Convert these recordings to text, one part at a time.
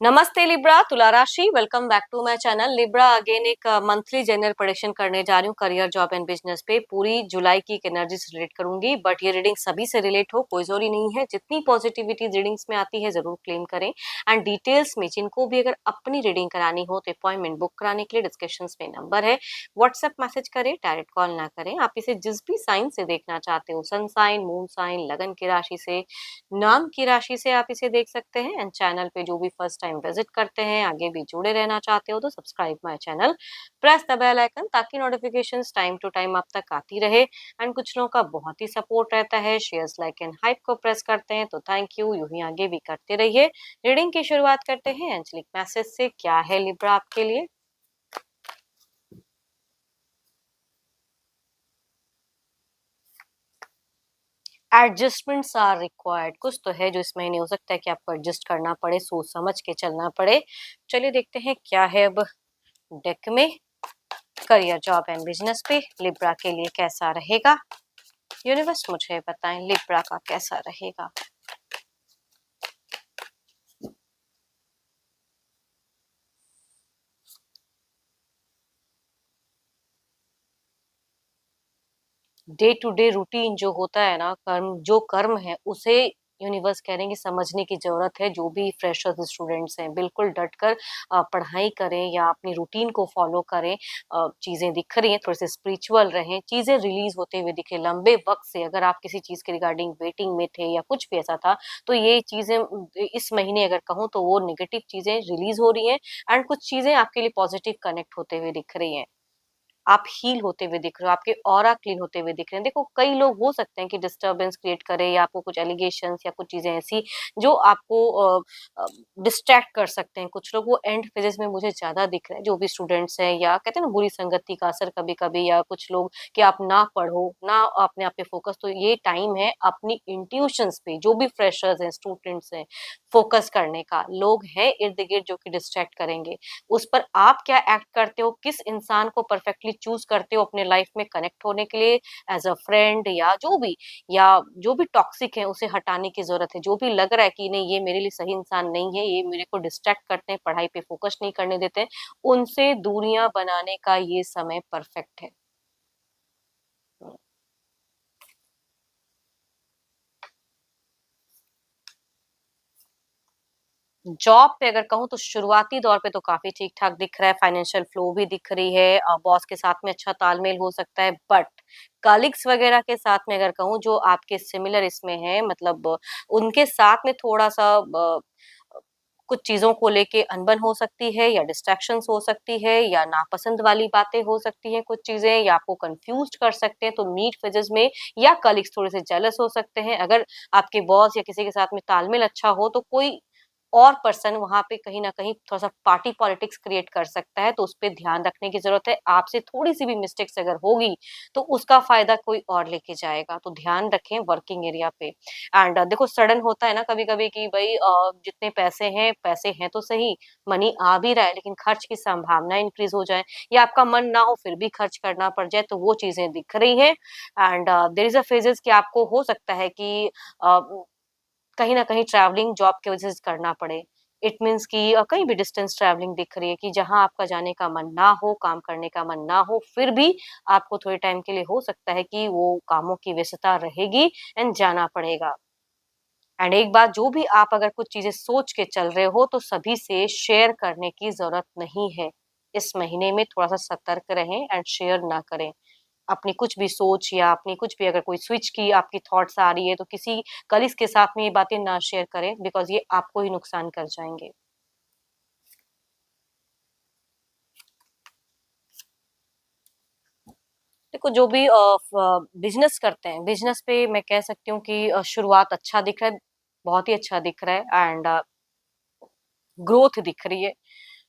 नमस्ते लिब्रा, तुला राशि। Welcome back to my channel. Libra again एक मंथली जनरल प्रेडिक्शन करने जा रही हूँ करियर, जॉब एंड बिजनेस पे। पूरी जुलाई की एक एनर्जी से रिलेट करूंगी, बट ये रीडिंग सभी से रिलेट हो, कोई जरूरी नहीं है। जितनी पॉजिटिविटी रीडिंग्स में आती है जरूर क्लेम करें। एंड डिटेल्स में जिनको भी अगर अपनी रीडिंग करानी हो तो अपॉइंटमेंट बुक कराने के लिए डिस्क्रिप्शन में नंबर है, व्हाट्सएप मैसेज करें, डायरेक्ट कॉल ना करें। आप इसे जिस भी साइन से देखना चाहते हो, सन साइन, मून साइन, लगन की राशि से, नाम की राशि से आप इसे देख सकते हैं। एंड चैनल पे जो भी फर्स्ट टाइम विजिट करते हैं, आगे भी जुड़े रहना चाहते हो तो subscribe my channel, press the bell icon ताकि नोटिफिकेशंस टाइम टू टाइम आप तक आती रहे। एंड कुछ लोगों का बहुत ही सपोर्ट रहता है, शेयर्स, लाइक एंड हाइप को प्रेस करते हैं, तो थैंक यू। यूं ही आगे भी करते रहिए। रीडिंग की शुरुआत करते हैं एंजलिक मैसेज से। क्या है लिब्रा आपके लिए? Adjustments are required. कुछ तो है जो इस महीने हो सकता है कि आपको एडजस्ट करना पड़े, सोच समझ के चलना पड़े। चलिए देखते हैं क्या है अब डेक में। करियर, जॉब एंड बिजनेस पे लिब्रा के लिए कैसा रहेगा? यूनिवर्स मुझे बताएं लिब्रा का कैसा रहेगा। डे टू डे रूटीन जो होता है ना, कर्म है, उसे यूनिवर्स कह रहे हैं कि समझने की जरूरत है। जो भी फ्रेशर्स स्टूडेंट्स हैं, बिल्कुल डटकर पढ़ाई करें या अपनी रूटीन को फॉलो करें। चीजें दिख रही हैं, थोड़े से स्पिरिचुअल रहें, चीजें रिलीज होते हुए दिखे। लंबे वक्त से अगर आप किसी चीज के रिगार्डिंग वेटिंग में थे या कुछ भी ऐसा था, तो ये चीजें इस महीने अगर कहूँ तो वो नेगेटिव चीजें रिलीज हो रही हैं। एंड कुछ चीजें आपके लिए पॉजिटिव कनेक्ट होते हुए दिख रही हैं। आप हील होते हुए दिख रहे हो, आपके ऑरा क्लीन होते हुए दिख रहे हैं। देखो, कई लोग हो सकते हैं कि डिस्टरबेंस क्रिएट करे या आपको कुछ एलिगेशंस या कुछ चीजें ऐसी जो आपको डिस्ट्रैक्ट कर सकते हैं। कुछ लोग वो एंड फेजेस में मुझे ज्यादा दिख रहे हैं, जो भी स्टूडेंट्स हैं, या कहते हैं ना बुरी संगति का असर कभी कभी, या कुछ लोग कि आप ना पढ़ो ना अपने आप पे फोकस। तो ये टाइम है अपनी इंट्यूशंस पे, जो भी फ्रेशर्स हैं, स्टूडेंट्स हैं, फोकस करने का। लोग हैं इर्द गिर्द जो कि डिस्ट्रैक्ट करेंगे। उस पर आप क्या एक्ट करते हो, किस इंसान को परफेक्टली चूज करते हो अपने लाइफ में कनेक्ट होने के लिए, एज अ फ्रेंड या जो भी टॉक्सिक है उसे हटाने की जरूरत है। जो भी लग रहा है कि नहीं ये मेरे लिए सही इंसान नहीं है, ये मेरे को डिस्ट्रैक्ट करते हैं, पढ़ाई पे फोकस नहीं करने देते हैं, उनसे दूरियां बनाने का ये समय परफेक्ट है। जॉब पे अगर कहूँ तो शुरुआती दौर पे तो काफी ठीक ठाक दिख रहा है, फाइनेंशियल फ्लो भी दिख रही है, बॉस के साथ में अच्छा तालमेल हो सकता है। बट कलीग्स वगैरह के साथ में अगर कहूँ जो आपके सिमिलर इसमें है, मतलब उनके साथ में थोड़ा सा कुछ चीजों को लेके अनबन हो सकती है, या डिस्ट्रैक्शंस हो सकती है, या नापसंद वाली बातें हो सकती हैं। कुछ चीजें या आपको कंफ्यूज कर सकते हैं, तो मीट फेजेस में या कलीग्स थोड़े से जेलस हो सकते हैं। अगर आपके बॉस या किसी के साथ में तालमेल अच्छा हो तो कोई और पर्सन वहां पे कहीं ना कहीं थोड़ा सा पार्टी पॉलिटिक्स क्रिएट कर सकता है, तो उस पर ध्यान रखने की जरूरत है। आपसे थोड़ी सी भी मिस्टेक्स अगर होगी तो उसका फायदा कोई और लेके जाएगा, तो ध्यान रखें वर्किंग एरिया पे। एंड देखो, सडन होता है ना कभी कभी कि भाई जितने पैसे हैं तो सही, मनी आ भी रहा है, लेकिन खर्च की संभावना इंक्रीज हो जाए, या आपका मन ना हो फिर भी खर्च करना पड़ जाए, तो वो चीजें दिख रही है। And there is a phases कि आपको हो सकता है कि कहीं न कहीं ट्रैवलिंग जॉब की वज़ह से करना पड़े। इट मीन्स कि कहीं भी डिस्टेंस ट्रैवलिंग दिख रही है कि जहाँ आपका जाने का मन ना हो, काम करने का मन ना हो, फिर भी आपको थोड़े टाइम के लिए हो सकता है कि वो कामों की व्यस्तता रहेगी एंड जाना पड़ेगा। एंड एक बात, जो भी आप अगर कुछ चीज़ें सोच के चल रहे हो तो सभी से शेयर करने की ज़रूरत नहीं है। इस महीने में थोड़ा-सा सतर्क रहें एंड शेयर ना करें। अपनी कुछ भी सोच या अपनी कुछ भी अगर कोई स्विच की आपकी थॉट्स आ रही है, तो किसी कलीग्स के साथ में ये बातें ना शेयर करें, बिकॉज़ ये आपको ही नुकसान कर जाएँगे। देखो, जो भी बिज़नेस करते हैं, बिज़नेस पे मैं कह सकती हूँ कि शुरुआत अच्छा दिख रहा है, बहुत ही अच्छा दिख रहा है। एंड ग्रोथ दिख रही है।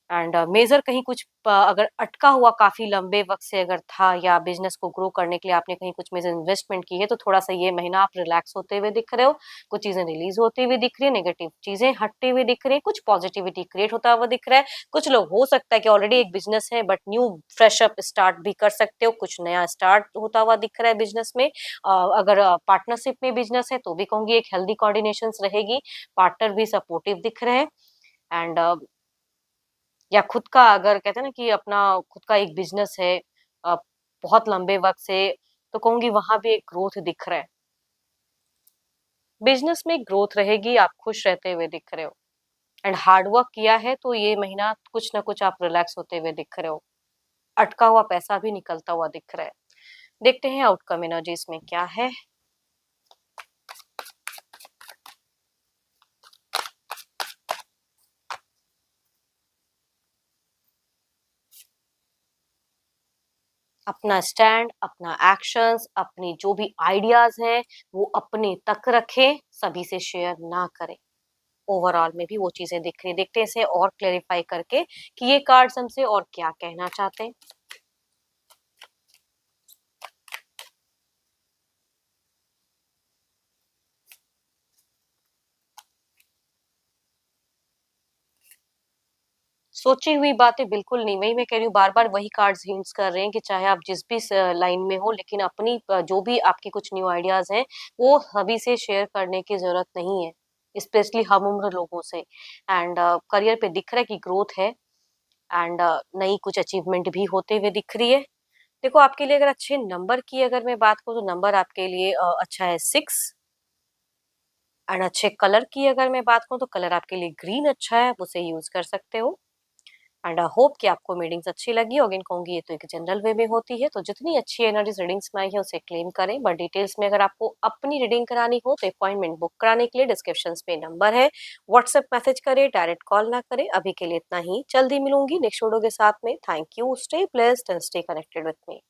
एंड मेजर कहीं कुछ अगर अटका हुआ काफी लंबे वक्त से अगर था, या बिजनेस को ग्रो करने के लिए आपने कहीं कुछ मेजर इन्वेस्टमेंट की है, तो थोड़ा सा ये महीना आप रिलैक्स होते हुए दिख रहे हो। कुछ चीजें रिलीज होती हुई दिख रही है, नेगेटिव चीजें हटते हुए दिख रही है, कुछ पॉजिटिविटी क्रिएट होता हुआ दिख रहा है। कुछ लोग हो सकता है कि ऑलरेडी एक बिजनेस है but new fresh up start भी कर सकते हो, कुछ नया स्टार्ट होता हुआ दिख रहा है बिजनेस में। अगर पार्टनरशिप में बिजनेस है तो भी कहूंगी एक हेल्दी कोऑर्डिनेशन रहेगी, पार्टनर भी सपोर्टिव दिख रहे हैं। एंड या खुद का अगर कहते हैं ना कि अपना खुद का एक बिजनेस है अ, बहुत लंबे वक्त से, तो कहूंगी वहां भी एक ग्रोथ दिख रहा है। बिजनेस में ग्रोथ रहेगी, आप खुश रहते हुए दिख रहे हो एंड हार्ड वर्क किया है तो ये महीना कुछ ना कुछ आप रिलैक्स होते हुए दिख रहे हो। अटका हुआ पैसा भी निकलता हुआ दिख रहा है। देखते हैं आउटकम एनर्जीज में क्या है। अपना स्टैंड, अपना एक्शंस, अपनी जो भी आइडियाज हैं वो अपने तक रखें, सभी से शेयर ना करें। ओवरऑल में भी वो चीजें दिख रही हैं। देखते हैं इसे और क्लेरिफाई करके कि ये कार्ड्स हमसे और क्या कहना चाहते हैं। सोची हुई बातें बिल्कुल नहीं, वही मैं कह रही हूँ, बार बार वही कार्ड्स हिंट्स कर रहे हैं कि चाहे आप जिस भी लाइन में हो, लेकिन अपनी जो भी आपकी कुछ न्यू आइडियाज हैं वो सभी से शेयर करने की जरूरत नहीं है, स्पेशली हम उम्र लोगों से। एंड करियर पे दिख रहा है कि ग्रोथ है एंड नई कुछ अचीवमेंट भी होते हुए दिख रही है। देखो आपके लिए अगर अच्छे नंबर की अगर मैं बात करूँ तो नंबर आपके लिए अच्छा है 6। एंड अच्छे कलर की अगर मैं बात करूँ तो कलर आपके लिए ग्रीन अच्छा है, आप उसे यूज कर सकते हो। एंड आई होप कि आपको रीडिंग्स अच्छी लगी होगी। कहूंगी ये तो एक जनरल वे में होती है, तो जितनी अच्छी एनर्जीज रीडिंग्स में आई है उसे क्लेम करें, बट डिटेल्स में अगर आपको अपनी रीडिंग करानी हो तो अपॉइंटमेंट बुक कराने के लिए डिस्क्रिप्शन में नंबर है, व्हाट्सएप मैसेज करें, डायरेक्ट कॉल ना करें। अभी के लिए इतना ही, जल्दी मिलूंगी नेक्स्ट वीडियो के साथ में। Thank you, stay blessed and stay connected with me.